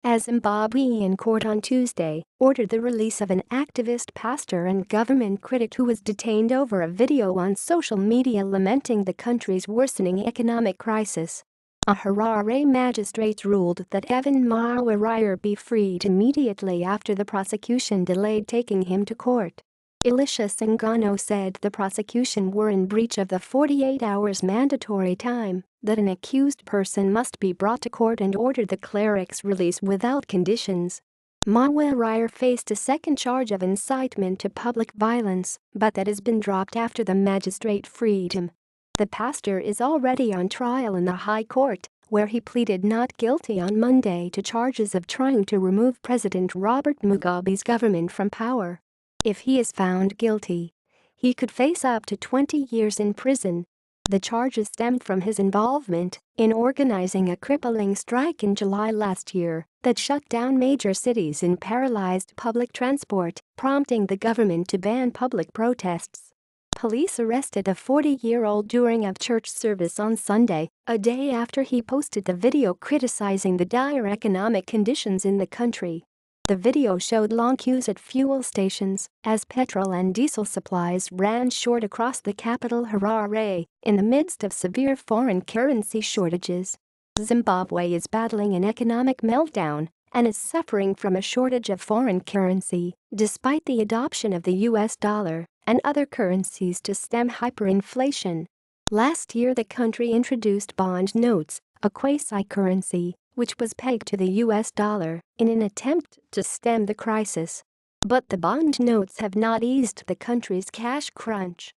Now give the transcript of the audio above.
A Zimbabwean court on Tuesday ordered the release of an activist pastor and government critic who was detained over a video on social media lamenting the country's worsening economic crisis. A Harare magistrate ruled that Evan Mawarire be freed immediately after the prosecution delayed taking him to court. Elisha Singano said the prosecution were in breach of the 48 hours mandatory time that an accused person must be brought to court and ordered the cleric's release without conditions. Mawarire faced a second charge of incitement to public violence, but that has been dropped after the magistrate freed him. The pastor is already on trial in the High Court, where he pleaded not guilty on Monday to charges of trying to remove President Robert Mugabe's government from power. If he is found guilty, he could face up to 20 years in prison. The charges stemmed from his involvement in organizing a crippling strike in July last year that shut down major cities and paralyzed public transport, prompting the government to ban public protests. Police arrested a 40-year-old during a church service on Sunday, a day after he posted the video criticizing the dire economic conditions in the country. The video showed long queues at fuel stations as petrol and diesel supplies ran short across the capital Harare in the midst of severe foreign currency shortages. Zimbabwe is battling an economic meltdown and is suffering from a shortage of foreign currency despite the adoption of the US dollar and other currencies to stem hyperinflation. Last year the country introduced bond notes, a quasi-currency which was pegged to the US dollar in an attempt to stem the crisis. But the bond notes have not eased the country's cash crunch.